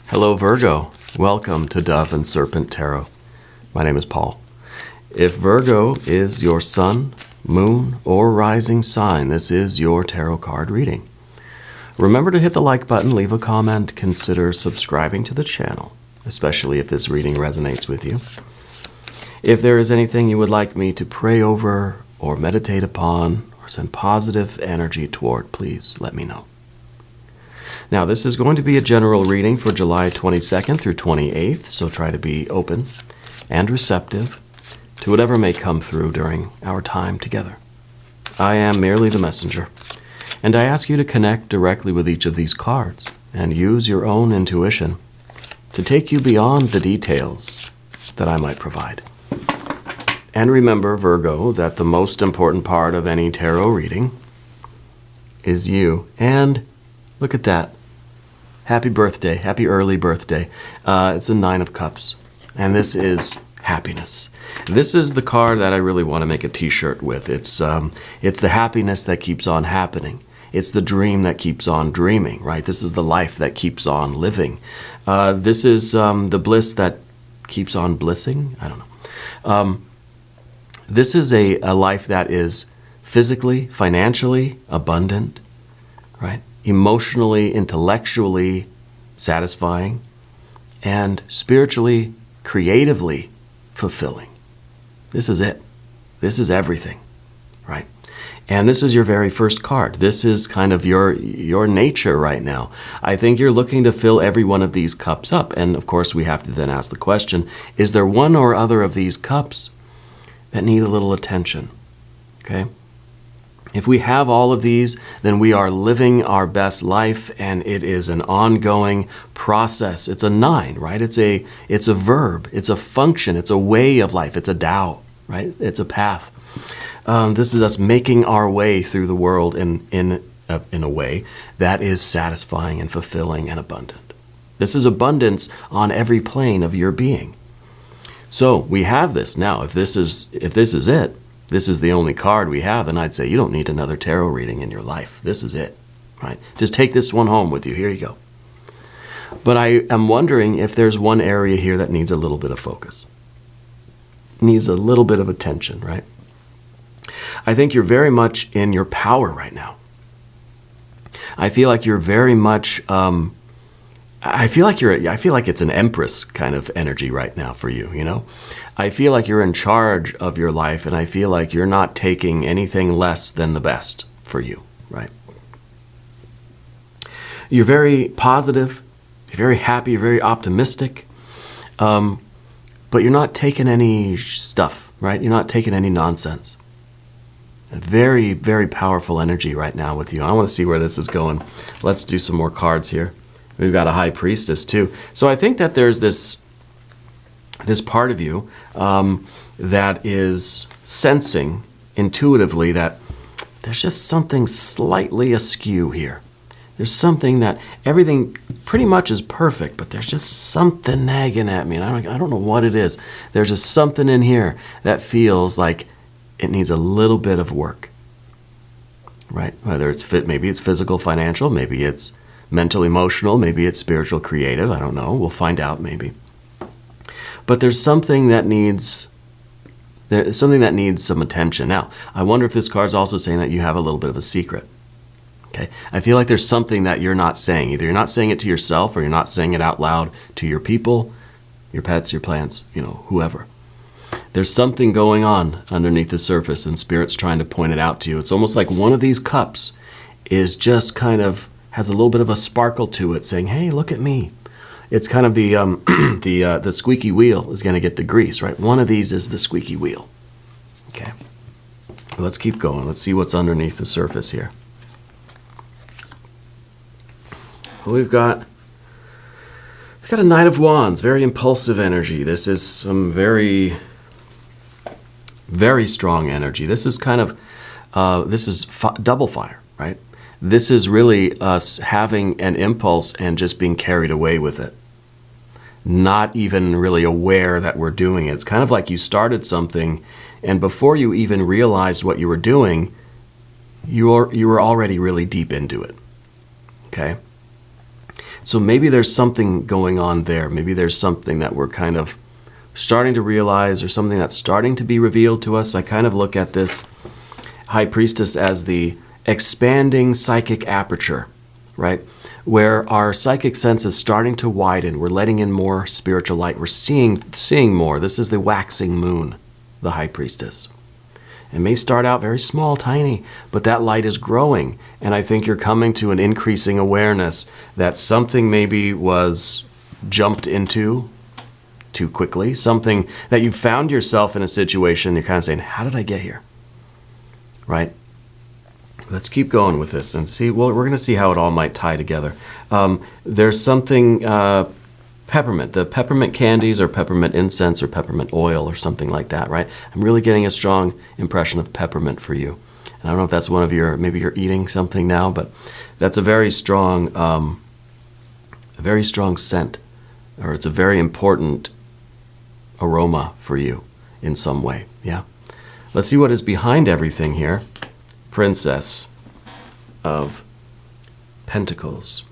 Hello Virgo, welcome to Dove and Serpent Tarot. My name is Paul. If Virgo is your sun, moon, or rising sign, this is your tarot card reading. Remember to hit the like button, leave a comment, consider subscribing to the channel, especially if this reading resonates with you. If there is anything you would like me to pray over or meditate upon or send positive energy toward, please let me know. Now, this is going to be a general reading for July 22nd through 28th, so try to be open and receptive to whatever may come through during our time together. I am merely the messenger, and I ask you to connect directly with each of these cards and use your own intuition to take you beyond the details that I might provide. And remember, Virgo, that the most important part of any tarot reading is you. And look at that. Happy birthday. Happy early birthday. It's a Nine of Cups. And this is happiness. This is the card that I really want to make a t-shirt with. It's the happiness that keeps on happening. It's the dream that keeps on dreaming, right? This is the life that keeps on living. This is the bliss that keeps on blissing. I don't know. This is a life that is physically, financially abundant, right? Emotionally, intellectually satisfying, and spiritually, creatively fulfilling. This is it. This is everything, right? And this is your very first card. This is kind of your nature right now. I think you're looking to fill every one of these cups up. And of course, we have to then ask the question, is there one or other of these cups that need a little attention? Okay? If we have all of these, then we are living our best life, and it is an ongoing process. It's a 9, right? It's a verb. It's a function. It's a way of life. It's a Tao, right? It's a path. This is us making our way through the world in a way that is satisfying and fulfilling and abundant. This is abundance on every plane of your being. So we have this now. If this is it, this is the only card we have, then I'd say you don't need another tarot reading in your life. This is it, right? Just take this one home with you. Here you go. But I am wondering if there's one area here that needs a little bit of focus. Needs a little bit of attention, right? I think you're very much in your power right now. I feel like you're very much, I feel like it's an Empress kind of energy right now for you, you know? I feel like you're in charge of your life, and I feel like you're not taking anything less than the best for you, right? You're very positive, you're very happy, you're very optimistic, but you're not taking any stuff, right? You're not taking any nonsense. A very, very powerful energy right now with you. I want to see where this is going. Let's do some more cards here. We've got a High Priestess too. So I think that there's this part of you that is sensing intuitively that there's just something slightly askew here. There's something that everything pretty much is perfect, but there's just something nagging at me, and I don't know what it is. There's just something in here that feels like it needs a little bit of work, right? Whether it's maybe it's physical, financial, maybe it's mental, emotional, maybe it's spiritual, creative. I don't know. We'll find out maybe. But there's something that needs some attention. Now, I wonder if this card's also saying that you have a little bit of a secret. Okay? I feel like there's something that you're not saying. Either you're not saying it to yourself or you're not saying it out loud to your people, your pets, your plants, you know, whoever. There's something going on underneath the surface, and Spirit's trying to point it out to you. It's almost like one of these cups is just kind of has a little bit of a sparkle to it, saying, hey, look at me. It's kind of the squeaky wheel is going to get the grease, right? One of these is the squeaky wheel. Okay. Let's keep going. Let's see what's underneath the surface here. We've got a Knight of Wands, very impulsive energy. This is some very, very strong energy. This is kind of, this is double fire, right? This is really us having an impulse and just being carried away with it. Not even really aware that we're doing it. It's kind of like you started something, and before you even realized what you were doing, you were already really deep into it. Okay? So maybe there's something going on there. Maybe there's something that we're kind of starting to realize, or something that's starting to be revealed to us. I kind of look at this High Priestess as the expanding psychic aperture, right? Where our psychic sense is starting to widen. We're letting in more spiritual light. We're seeing more. This is the waxing moon, the High Priestess. It may start out very small, tiny, but that light is growing. And I think you're coming to an increasing awareness that something maybe was jumped into too quickly, something that you found yourself in a situation, you're kind of saying, how did I get here? Right? Let's keep going with this and see. Well, we're going to see how it all might tie together. There's something peppermint. The peppermint candies or peppermint incense or peppermint oil or something like that, right? I'm really getting a strong impression of peppermint for you. And I don't know if that's one of your, maybe you're eating something now, but that's a very strong scent, or it's a very important aroma for you in some way, yeah? Let's see what is behind everything here. Princess of Pentacles.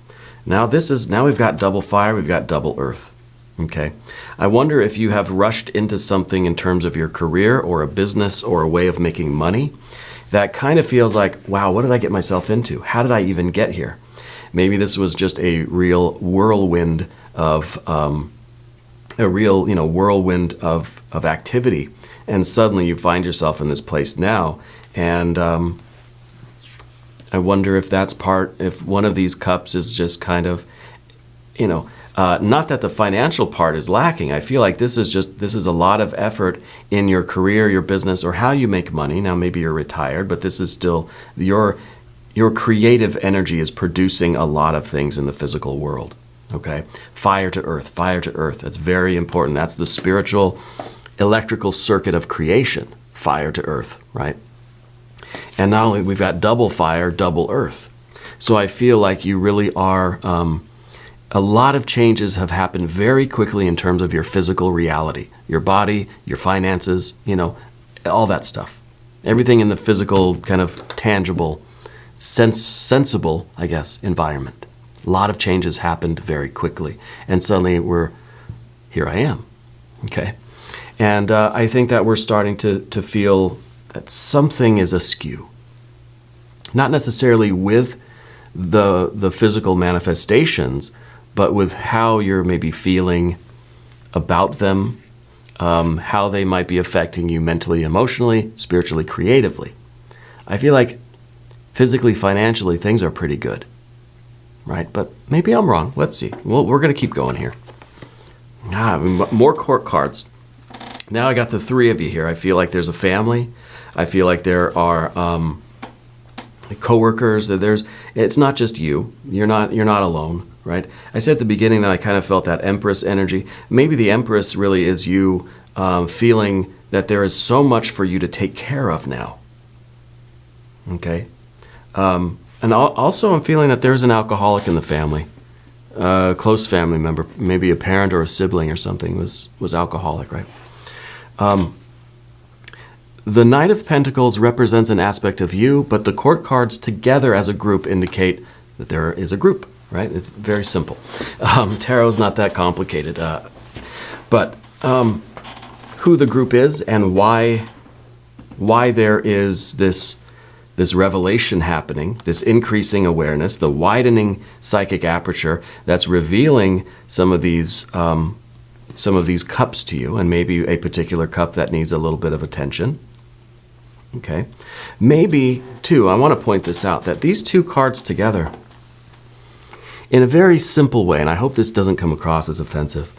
Now we've got double fire, we've got double earth. Okay. I wonder if you have rushed into something in terms of your career or a business or a way of making money that kind of feels like, wow, what did I get myself into? How did I even get here? Maybe this was just a real whirlwind of activity, and suddenly you find yourself in this place now, and I wonder if that's if one of these cups is just kind of, not that the financial part is lacking. I feel like this is a lot of effort in your career, your business, or how you make money. Now maybe you're retired, but this is still your creative energy is producing a lot of things in the physical world. Okay? Fire to earth, fire to earth. That's very important. That's the spiritual electrical circuit of creation. Fire to earth, right? And not only we've got double fire, double earth. So I feel like you really are, a lot of changes have happened very quickly in terms of your physical reality, your body, your finances, all that stuff. Everything in the physical, kind of tangible, sensible, I guess, environment. A lot of changes happened very quickly. And suddenly here I am, okay? And I think that we're starting to feel that something is askew. Not necessarily with the physical manifestations, but with how you're maybe feeling about them, how they might be affecting you mentally, emotionally, spiritually, creatively. I feel like physically, financially, things are pretty good, right? But maybe I'm wrong. Let's see. Well, we're going to keep going here. More court cards. Now I got the three of you here. I feel like there's a family. I feel like there are coworkers. It's not just you. You're not alone, right? I said at the beginning that I kind of felt that Empress energy. Maybe the Empress really is you feeling that there is so much for you to take care of now. Okay? And also I'm feeling that there's an alcoholic in the family. A close family member, maybe a parent or a sibling or something was alcoholic, right? The Knight of Pentacles represents an aspect of you, but the court cards together as a group indicate that there is a group, right? It's very simple. Tarot's not that complicated. But who the group is and why there is this revelation happening, this increasing awareness, the widening psychic aperture that's revealing some of these cups to you, and maybe a particular cup that needs a little bit of attention. Okay. Maybe, too, I want to point this out, that these two cards together, in a very simple way, and I hope this doesn't come across as offensive,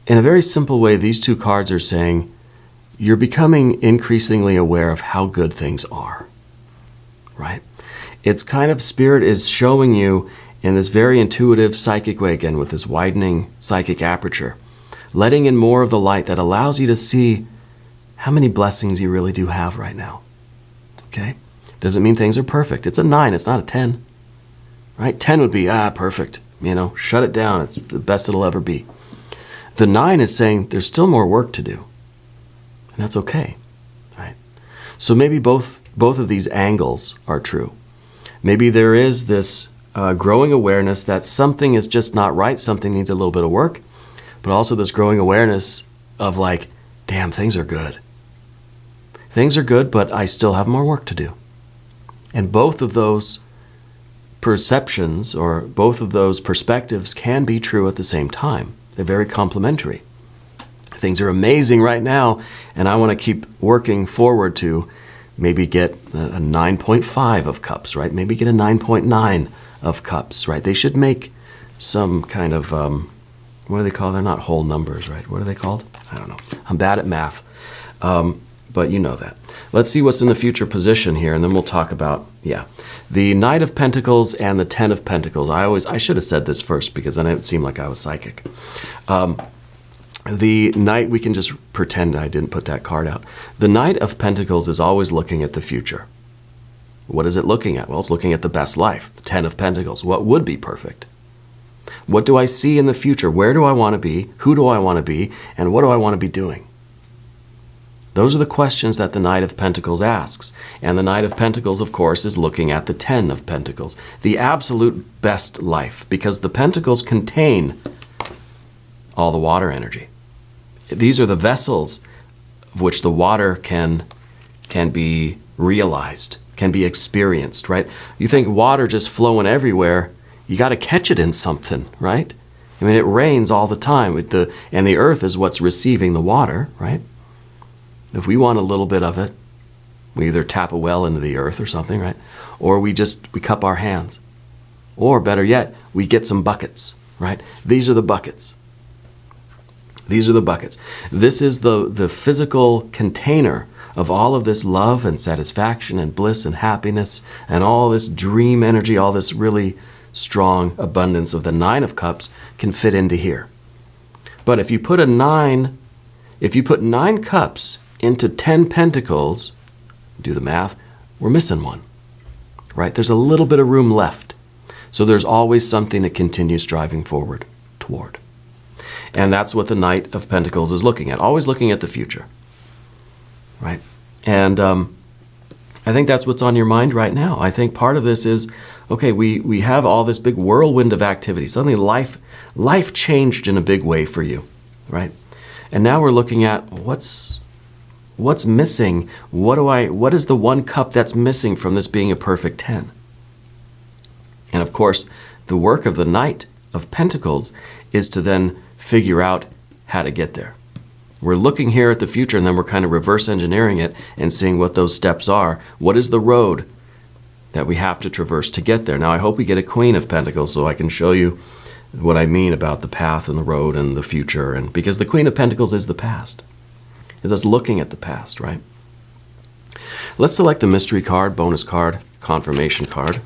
in a very simple way, these two cards are saying, you're becoming increasingly aware of how good things are, right? It's kind of Spirit is showing you in this very intuitive psychic way, again, with this widening psychic aperture, letting in more of the light that allows you to see how many blessings you really do have right now. Okay? Doesn't mean things are perfect. It's a 9, it's not a 10. Right? 10 would be, perfect. Shut it down. It's the best it'll ever be. The 9 is saying there's still more work to do. And that's okay. Right? So maybe both of these angles are true. Maybe there is this growing awareness that something is just not right, something needs a little bit of work, but also this growing awareness of like, damn, things are good. Things are good, but I still have more work to do. And both of those perceptions or both of those perspectives can be true at the same time. They're very complementary. Things are amazing right now, and I want to keep working forward to maybe get a 9.5 of cups, right? Maybe get a 9.9 of cups, right? They should make some kind of, what do they call? They're not whole numbers, right? What are they called? I don't know. I'm bad at math, but you know that. Let's see what's in the future position here, and then we'll talk about, the Knight of Pentacles and the Ten of Pentacles. I should have said this first because then it seemed like I was psychic. The Knight, we can just pretend I didn't put that card out. The Knight of Pentacles is always looking at the future. What is it looking at? Well, it's looking at the best life, the Ten of Pentacles. What would be perfect? What do I see in the future? Where do I want to be? Who do I want to be? And what do I want to be doing? Those are the questions that the Knight of Pentacles asks. And the Knight of Pentacles, of course, is looking at the Ten of Pentacles, the absolute best life, because the Pentacles contain all the water energy. These are the vessels of which the water can be realized, can be experienced, right? You think water just flowing everywhere, you got to catch it in something, right? I mean, it rains all the time, and the earth is what's receiving the water, right? If we want a little bit of it, we either tap a well into the earth or something, right? Or we cup our hands. Or better yet, we get some buckets, right? These are the buckets. These are the buckets. This is the physical container of all of this love and satisfaction and bliss and happiness and all this dream energy, all this really strong abundance of the Nine of Cups can fit into here. But if you put nine cups into 10 pentacles, do the math, we're missing one, right? There's a little bit of room left. So there's always something to continue striving forward toward. And that's what the Knight of Pentacles is looking at, always looking at the future, right? And I think that's what's on your mind right now. I think part of this is, okay, we have all this big whirlwind of activity. Suddenly life changed in a big way for you, right? And now we're looking at what's missing. What is the one cup that's missing from this being a perfect 10? And of course, the work of the Knight of Pentacles is to then figure out how to get there. We're looking here at the future, and then we're kind of reverse engineering it and seeing what those steps are. What is the road that we have to traverse to get there? Now, I hope we get a Queen of Pentacles so I can show you what I mean about the path and the road and the future. And because the Queen of Pentacles is the past, is us looking at the past, right? Let's select the mystery card, bonus card, confirmation card.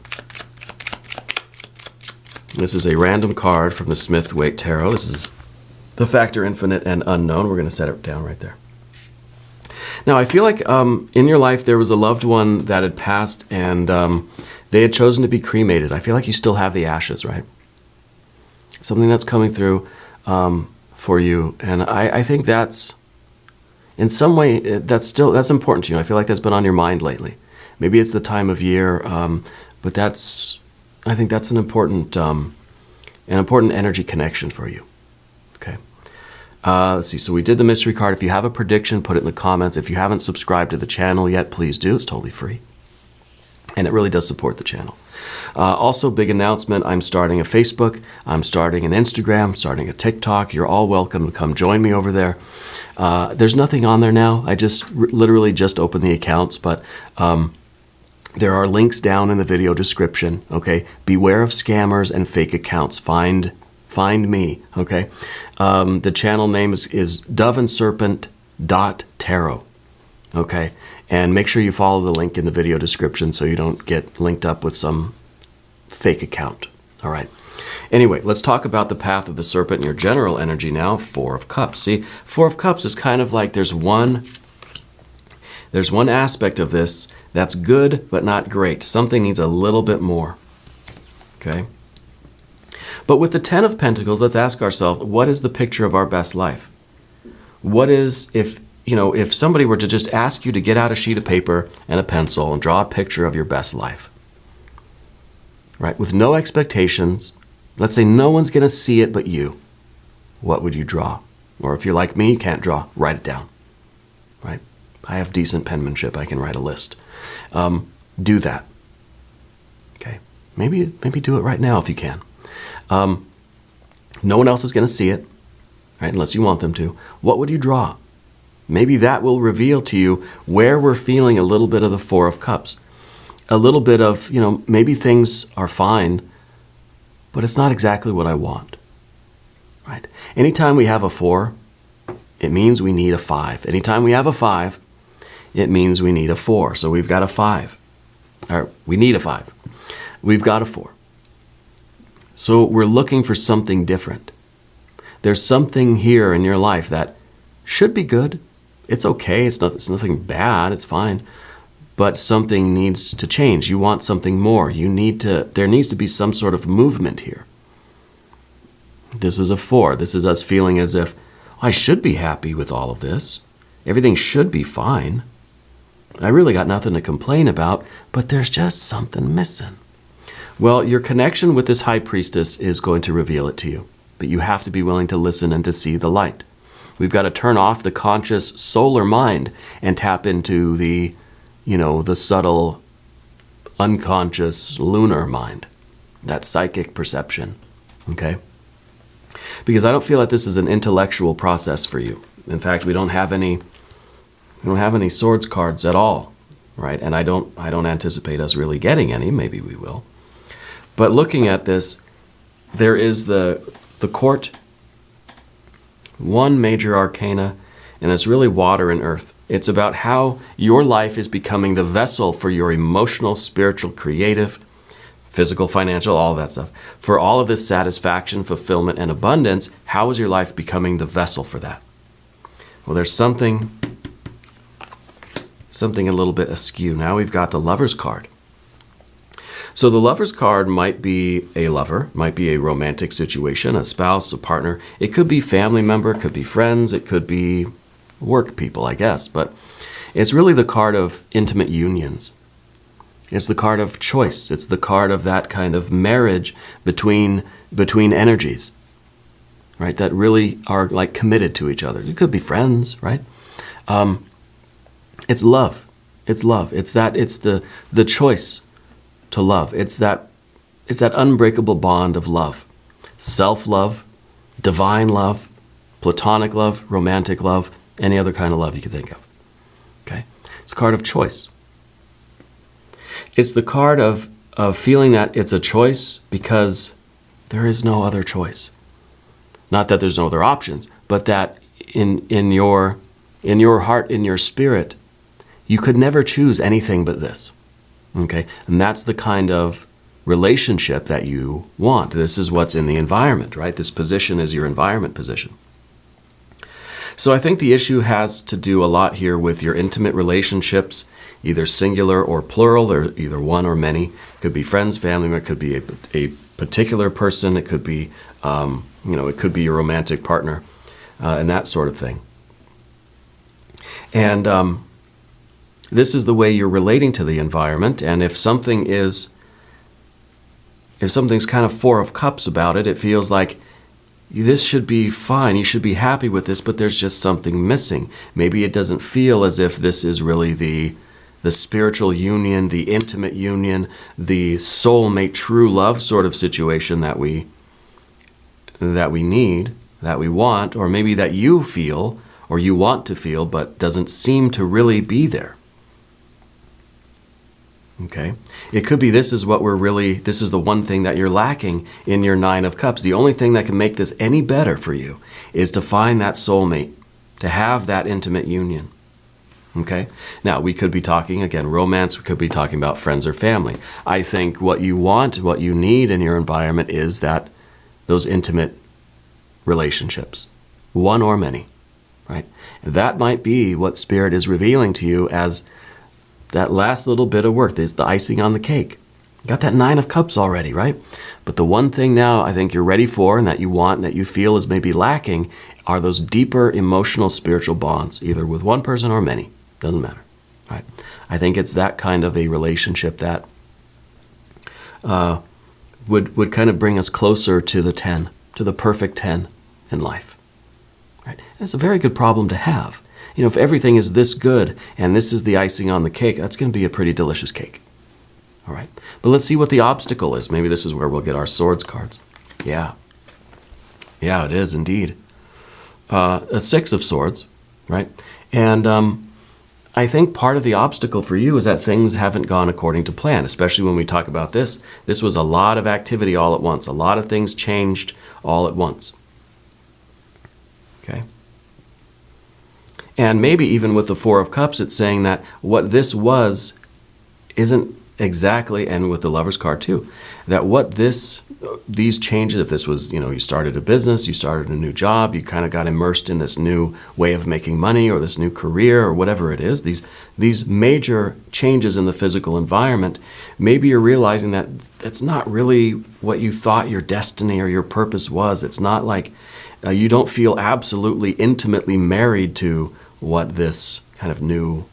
This is a random card from the Smith-Waite Tarot. This is the factor infinite and unknown. We're going to set it down right there. Now, I feel like in your life there was a loved one that had passed and they had chosen to be cremated. I feel like you still have the ashes, right? Something that's coming through for you. And I think that's, in some way, that's important to you. I feel like that's been on your mind lately. Maybe it's the time of year, but I think that's an important energy connection for you. Okay. Let's see. So we did the mystery card. If you have a prediction, put it in the comments. If you haven't subscribed to the channel yet, please do. It's totally free. And it really does support the channel. Also, big announcement. I'm starting a Facebook. I'm starting an Instagram, starting a TikTok. You're all welcome to come join me over there. There's nothing on there now. I literally just opened the accounts, but there are links down in the video description, okay? Beware of scammers and fake accounts. Find me, okay? The channel name is doveandserpent.tarot, okay? And make sure you follow the link in the video description so you don't get linked up with some fake account, all right? Anyway, let's talk about the path of the serpent and your general energy now. Four of Cups. See, Four of Cups is kind of like there's one aspect of this that's good but not great. Something needs a little bit more, okay? But with the Ten of Pentacles, let's ask ourselves, what is the picture of our best life? What is, if somebody were to just ask you to get out a sheet of paper and a pencil and draw a picture of your best life, right? With no expectations. Let's say no one's going to see it but you. What would you draw? Or if you're like me, you can't draw, write it down, right? I have decent penmanship. I can write a list. Do that. Okay. Maybe do it right now if you can. No one else is going to see it, right? Unless you want them to. What would you draw? Maybe that will reveal to you where we're feeling a little bit of the Four of Cups. A little bit of, maybe things are fine, but it's not exactly what I want, right? Anytime we have a 4, it means we need a 5. Anytime we have a 5, it means we need a 4. So we've got a 5. Or we need a 5. We've got a 4. So we're looking for something different. There's something here in your life that should be good. It's okay. It's nothing bad. It's fine. But something needs to change. You want something more. There needs to be some sort of movement here. This is a 4. This is us feeling as if, I should be happy with all of this. Everything should be fine. I really got nothing to complain about, but there's just something missing. Well, your connection with this high priestess is going to reveal it to you, but you have to be willing to listen and to see the light. We've got to turn off the conscious solar mind and tap into the subtle, unconscious lunar mind, that psychic perception, okay? Because I don't feel like this is an intellectual process for you. In fact, we don't have any swords cards at all, right? And I don't anticipate us really getting any. Maybe we will. But looking at this, there is the court, one major arcana, and it's really water and earth. It's about how your life is becoming the vessel for your emotional, spiritual, creative, physical, financial, all of that stuff. For all of this satisfaction, fulfillment, and abundance, how is your life becoming the vessel for that? Well, there's something a little bit askew. Now we've got the Lover's card. So the Lover's card might be a lover, might be a romantic situation, a spouse, a partner. It could be family member, it could be friends, it could be work people, I guess. But it's really the card of intimate unions. It's the card of choice. It's the card of that kind of marriage between energies, right? That really are like committed to each other. You could be friends, right? It's love. It's love. It's the choice to love. It's that unbreakable bond of love. Self-love, divine love, platonic love, romantic love, any other kind of love you can think of. Okay? It's a card of choice. It's the card of feeling that it's a choice because there is no other choice. Not that there's no other options, but that in your heart, in your spirit, you could never choose anything but this. Okay? And that's the kind of relationship that you want. This is what's in the environment, right? This position is your environment position. So I think the issue has to do a lot here with your intimate relationships, either singular or plural, or either one or many. It could be friends, family, it could be a particular person, it could be, it could be your romantic partner, and that sort of thing. And this is the way you're relating to the environment, and if something's kind of Four of Cups about it, it feels like this should be fine, you should be happy with this, but there's just something missing. Maybe it doesn't feel as if this is really the spiritual union, the intimate union, the soulmate, true love sort of situation that we need, that we want, or maybe that you feel or you want to feel, but doesn't seem to really be there. Okay? It could be this is the one thing that you're lacking in your Nine of Cups. The only thing that can make this any better for you is to find that soulmate, to have that intimate union. Okay? Now, we could be talking, again, romance. We could be talking about friends or family. I think what you want, what you need in your environment is those intimate relationships, one or many, right? That might be what Spirit is revealing to you as that last little bit of work. Is the icing on the cake. You got that Nine of Cups already, right? But the one thing now I think you're ready for and that you want and that you feel is maybe lacking are those deeper emotional, spiritual bonds, either with one person or many. Doesn't matter, right? I think it's that kind of a relationship that would kind of bring us closer to the 10, to the perfect 10 in life. Right? And it's a very good problem to have. You know, if everything is this good and this is the icing on the cake, that's going to be a pretty delicious cake. All right. But let's see what the obstacle is. Maybe this is where we'll get our swords cards. Yeah. Yeah, it is indeed. A 6 of swords, right? And I think part of the obstacle for you is that things haven't gone according to plan, especially when we talk about this. This was a lot of activity all at once. A lot of things changed all at once. Okay? And maybe even with the 4 of Cups, it's saying that what this was isn't exactly, and with the Lover's card too, that what these changes, if this was, you started a business, you started a new job, you kind of got immersed in this new way of making money or this new career or whatever it is, these major changes in the physical environment, maybe you're realizing that it's not really what you thought your destiny or your purpose was. It's not like you don't feel absolutely intimately married to what this kind of new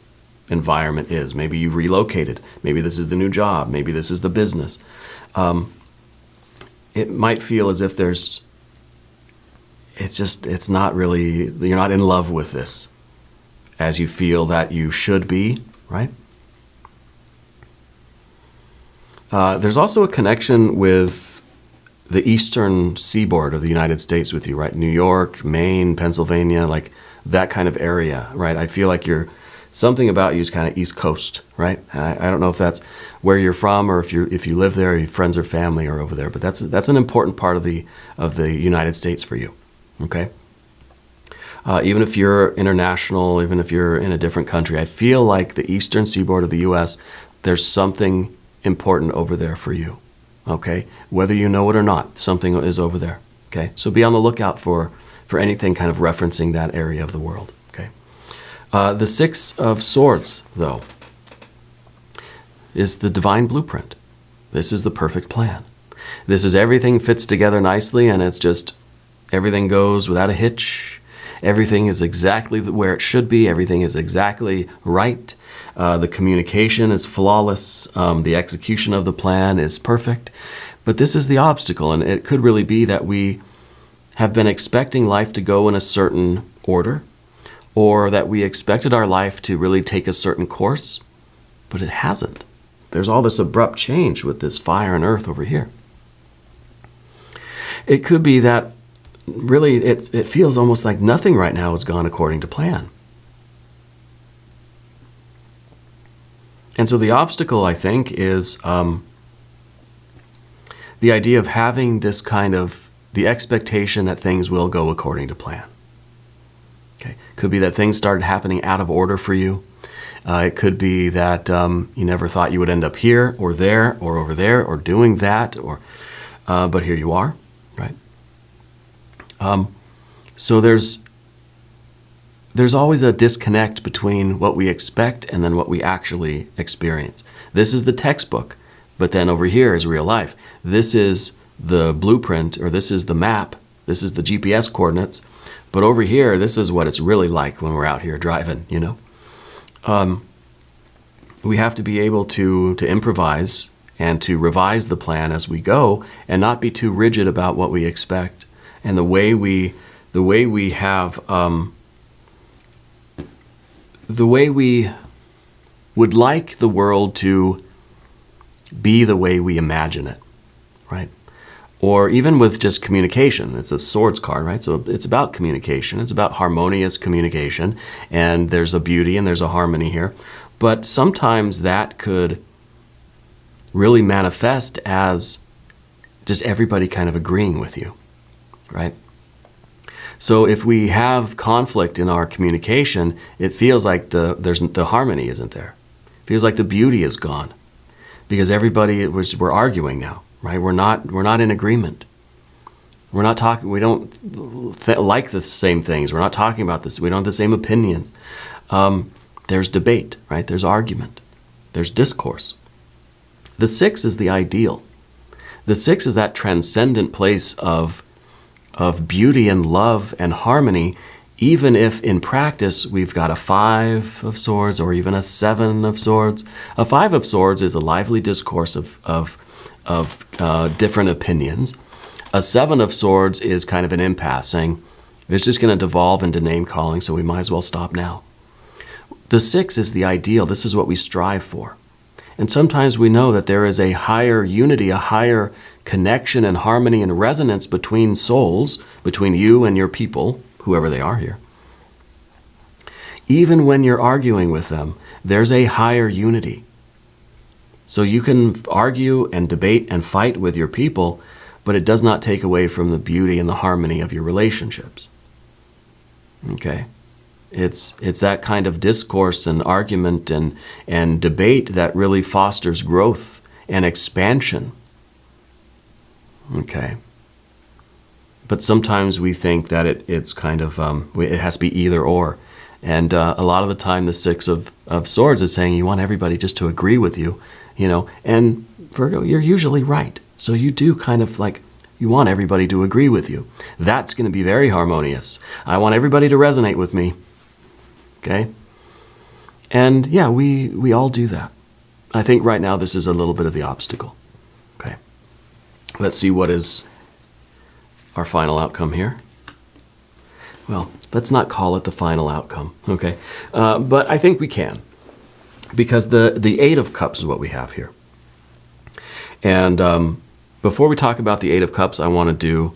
environment is. Maybe you relocated. Maybe this is the new job. Maybe this is the business. It might feel as if it's not really, you're not in love with this as you feel that you should be, right? There's also a connection with the eastern seaboard of the United States with you, right? New York, Maine, Pennsylvania, like that kind of area, right? I feel like something about you is kind of East Coast, right? I don't know if that's where you're from or if you live there, or your friends or family are over there, but that's an important part of the United States for you, okay? Even if you're international, even if you're in a different country, I feel like the eastern seaboard of the U.S., there's something important over there for you, okay? Whether you know it or not, something is over there, okay? So be on the lookout for anything kind of referencing that area of the world. The 6 of Swords, though, is the divine blueprint. This is the perfect plan. This is everything fits together nicely, and it's just everything goes without a hitch. Everything is exactly where it should be. Everything is exactly right. The communication is flawless. The execution of the plan is perfect. But this is the obstacle, and it could really be that we have been expecting life to go in a certain order, or that we expected our life to really take a certain course, but it hasn't. There's all this abrupt change with this fire and earth over here. It could be that really it feels almost like nothing right now has gone according to plan. And so the obstacle, I think, is the idea of having this kind of, the expectation that things will go according to plan. Okay. Could be that things started happening out of order for you. It could be that you never thought you would end up here or there or over there or doing that, but here you are, right? So there's always a disconnect between what we expect and then what we actually experience. This is the textbook, but then over here is real life. This is the blueprint, or this is the map. This is the GPS coordinates. But over here, this is what it's really like when we're out here driving, We have to be able to improvise and to revise the plan as we go and not be too rigid about what we expect. And the way we would like the world to be the way we imagine it, right? Or even with just communication. It's a swords card, right? So it's about communication. It's about harmonious communication. And there's a beauty and there's a harmony here. But sometimes that could really manifest as just everybody kind of agreeing with you, right? So if we have conflict in our communication, it feels like the harmony isn't there. It feels like the beauty is gone because we're arguing now. Right? We're not in agreement. We're not talking. We don't like the same things. We're not talking about this. We don't have the same opinions. There's debate, right? There's argument. There's discourse. The 6 is the ideal. The 6 is that transcendent place of beauty and love and harmony, even if in practice we've got a 5 of Swords or even a 7 of Swords. A 5 of Swords is a lively discourse of different opinions. A Seven of Swords is kind of an impasse, saying it's just going to devolve into name calling, so we might as well stop now. The Six is the ideal. This is what we strive for. And sometimes we know that there is a higher unity, a higher connection and harmony and resonance between souls, between you and your people, whoever they are here. Even when you're arguing with them, there's a higher unity. So you can argue and debate and fight with your people, but it does not take away from the beauty and the harmony of your relationships. Okay? It's that kind of discourse and argument and debate that really fosters growth and expansion. Okay? But sometimes we think that it's kind of, it has to be either or. And a lot of the time the Six of Swords is saying you want everybody just to agree with you, and Virgo, you're usually right. So you do kind of like, you want everybody to agree with you. That's going to be very harmonious. I want everybody to resonate with me. Okay? And yeah, we all do that. I think right now this is a little bit of the obstacle. Okay. Let's see what is our final outcome here. Well, let's not call it the final outcome, okay? But I think we can, because the Eight of Cups is what we have here. And before we talk about the Eight of Cups, I want to do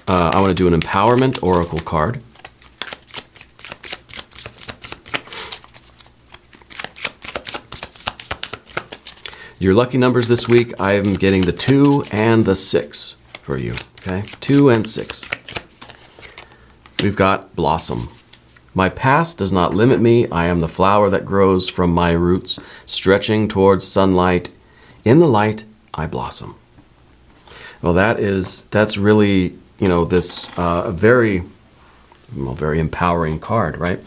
an Empowerment Oracle card. Your lucky numbers this week, I am getting the 2 and the 6 for you, okay? 2 and 6. We've got Blossom. My past does not limit me. I am the flower that grows from my roots, stretching towards sunlight. In the light, I blossom. Well, that's really, this very empowering card, right?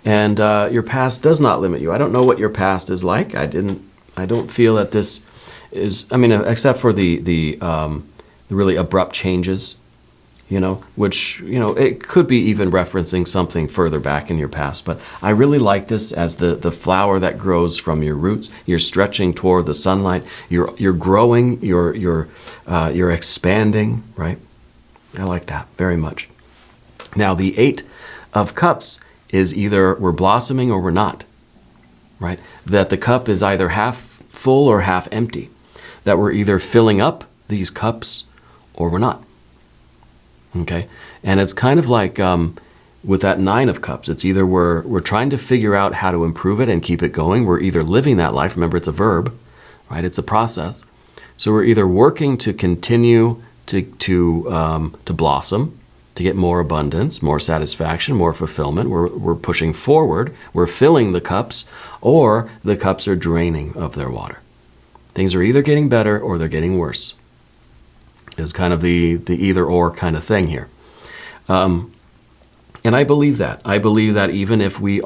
And your past does not limit you. I don't know what your past is like. I don't feel that this is, except for the really abrupt changes, which, it could be even referencing something further back in your past. But I really like this as the flower that grows from your roots. You're stretching toward the sunlight. You're growing. You're expanding, right? I like that very much. Now, the Eight of Cups is either we're blossoming or we're not, right? That the cup is either half full or half empty. That we're either filling up these cups or we're not. Okay? And it's kind of like with that Nine of Cups. It's either we're trying to figure out how to improve it and keep it going. We're either living that life. Remember, it's a verb, right? It's a process. So we're either working to continue to blossom, to get more abundance, more satisfaction, more fulfillment. We're pushing forward. We're filling the cups, or the cups are draining of their water. Things are either getting better or they're getting worse. Is kind of the either or kind of thing here. And I believe that. I believe that even if we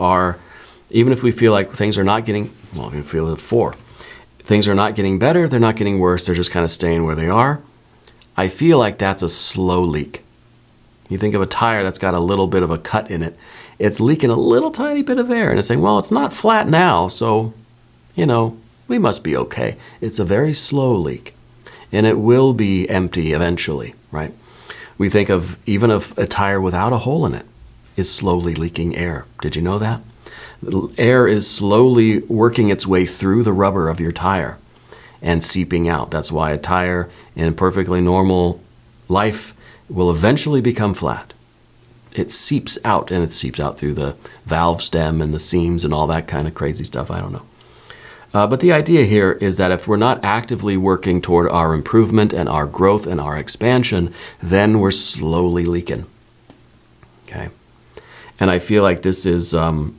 feel like things are not getting, well, we feel it for, things are not getting better, they're not getting worse, they're just kind of staying where they are. I feel like that's a slow leak. You think of a tire that's got a little bit of a cut in it. It's leaking a little tiny bit of air, and it's saying, well, it's not flat now, so, we must be okay. It's a very slow leak, and it will be empty eventually, right? We think of even a tire without a hole in it is slowly leaking air. Did you know that? Air is slowly working its way through the rubber of your tire and seeping out. That's why a tire in perfectly normal life will eventually become flat. It seeps out, and it seeps out through the valve stem and the seams and all that kind of crazy stuff. I don't know. But the idea here is that if we're not actively working toward our improvement and our growth and our expansion, then we're slowly leaking. Okay? And I feel like this is the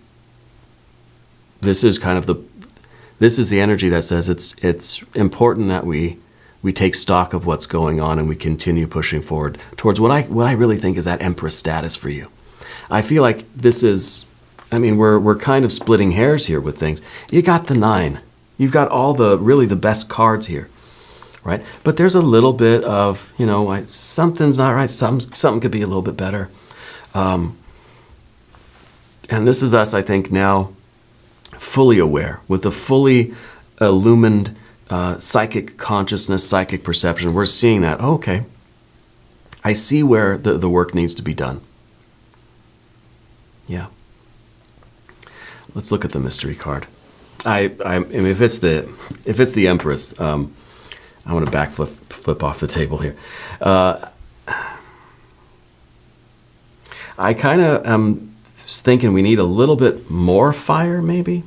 energy that says it's important that we take stock of what's going on and we continue pushing forward towards what I really think is that Empress status for you. I feel like this is, we're kind of splitting hairs here with things. You got the 9. You've got all the best cards here, right? But there's a little bit of, something's not right. Something could be a little bit better. And this is us, I think, now fully aware with the fully illumined psychic consciousness, psychic perception. We're seeing that. Oh, okay. I see where the work needs to be done. Yeah. Let's look at the mystery card. I mean, if it's the Empress, I want to flip off the table here. I kind of am thinking we need a little bit more fire, maybe.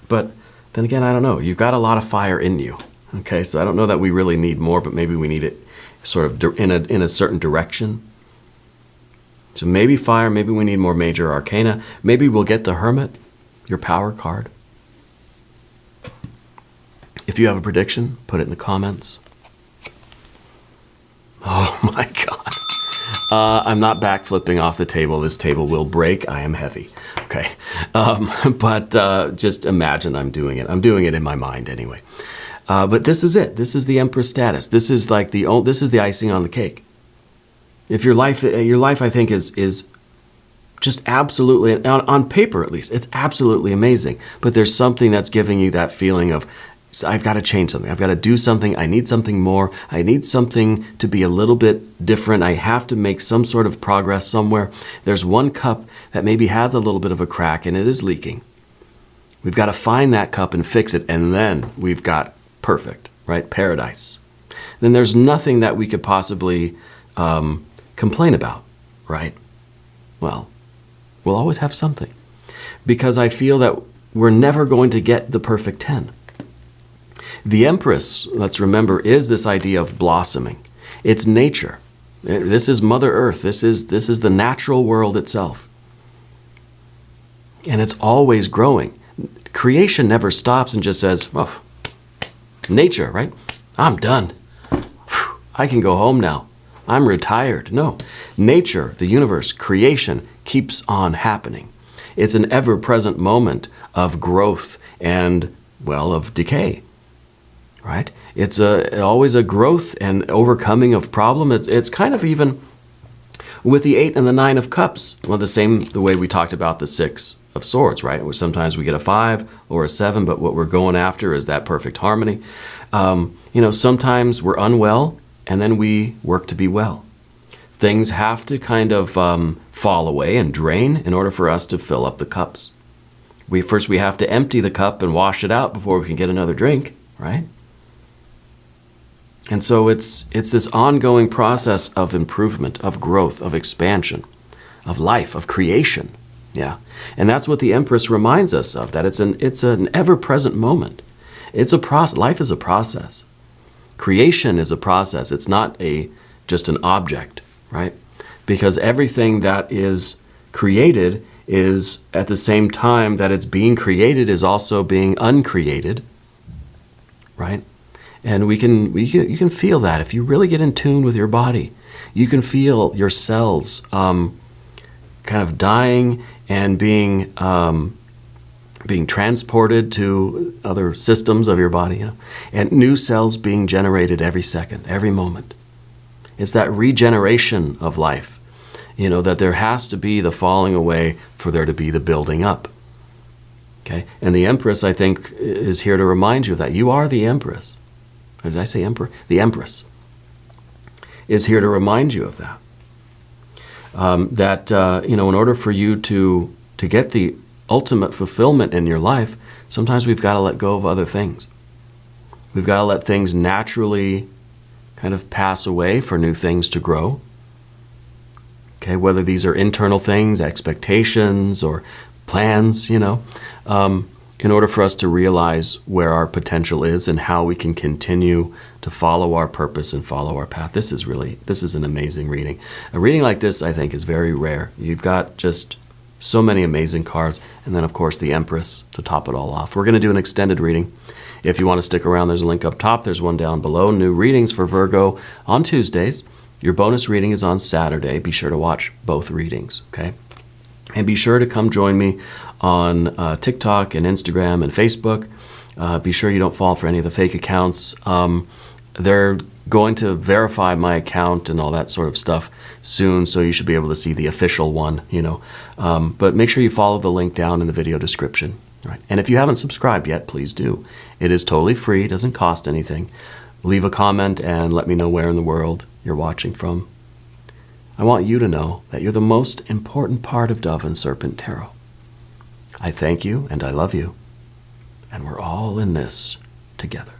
But then again, I don't know. You've got a lot of fire in you. Okay, so I don't know that we really need more, but maybe we need it sort of in a certain direction. So maybe fire, maybe we need more major arcana. Maybe we'll get the Hermit, your power card. If you have a prediction, put it in the comments. Oh my God. I'm not backflipping off the table. This table will break. I am heavy. Okay. But just imagine I'm doing it. I'm doing it in my mind anyway. But this is it. This is the Empress status. This is like this is the icing on the cake. If your life, I think, is just absolutely, on paper at least, it's absolutely amazing. But there's something that's giving you that feeling of, I've got to change something. I've got to do something. I need something more. I need something to be a little bit different. I have to make some sort of progress somewhere. There's one cup that maybe has a little bit of a crack and it is leaking. We've got to find that cup and fix it. And then we've got perfect, right? Paradise. Then there's nothing that we could possibly complain about, right? Well, we'll always have something. Because I feel that we're never going to get the perfect 10. The Empress, let's remember, is this idea of blossoming. It's nature. This is Mother Earth. This is the natural world itself. And it's always growing. Creation never stops and just says, oh, nature, right? I'm done. I can go home now. I'm retired. No. Nature, the universe, creation keeps on happening. It's an ever-present moment of growth and, well, of decay. Right? It's always a growth and overcoming of problem. It's kind of even with the 8 and the 9 of cups. Well, the way we talked about the 6 of swords, right? Where sometimes we get a 5 or a 7, but what we're going after is that perfect harmony. Sometimes we're unwell and then we work to be well. Things have to kind of fall away and drain in order for us to fill up the cups. First we have to empty the cup and wash it out before we can get another drink, right? And so it's this ongoing process of improvement, of growth, of expansion, of life, of creation. Yeah. And that's what the Empress reminds us of, that it's an ever-present moment. It's a process. Life is a process. Creation is a process. It's not just an object, right? Because everything that is created is, at the same time that it's being created, is also being uncreated, right? And you can feel that if you really get in tune with your body. You can feel your cells kind of dying and being transported to other systems of your body, and new cells being generated every second, every moment. It's that regeneration of life, that there has to be the falling away for there to be the building up. Okay, and the Empress, I think, is here to remind you of that. You are the Empress. Or did I say Emperor? The Empress is here to remind you of that. In order for you to get the ultimate fulfillment in your life, sometimes we've got to let go of other things. We've got to let things naturally kind of pass away for new things to grow. Okay, whether these are internal things, expectations, or plans, in order for us to realize where our potential is and how we can continue to follow our purpose and follow our path. This is an amazing reading. A reading like this, I think, is very rare. You've got just so many amazing cards, and then, of course, the Empress to top it all off. We're going to do an extended reading. If you want to stick around, there's a link up top. There's one down below. New readings for Virgo on Tuesdays. Your bonus reading is on Saturday. Be sure to watch both readings, okay? And be sure to come join me on TikTok and Instagram and Facebook. Be sure you don't fall for any of the fake accounts. They're going to verify my account and all that sort of stuff soon, so you should be able to see the official one, But make sure you follow the link down in the video description, Right. And if you haven't subscribed yet, please do. It is totally free, doesn't cost anything. Leave a comment and let me know where in the world you're watching from. I want you to know that you're the most important part of Dove and Serpent Tarot. I thank you and I love you, and we're all in this together.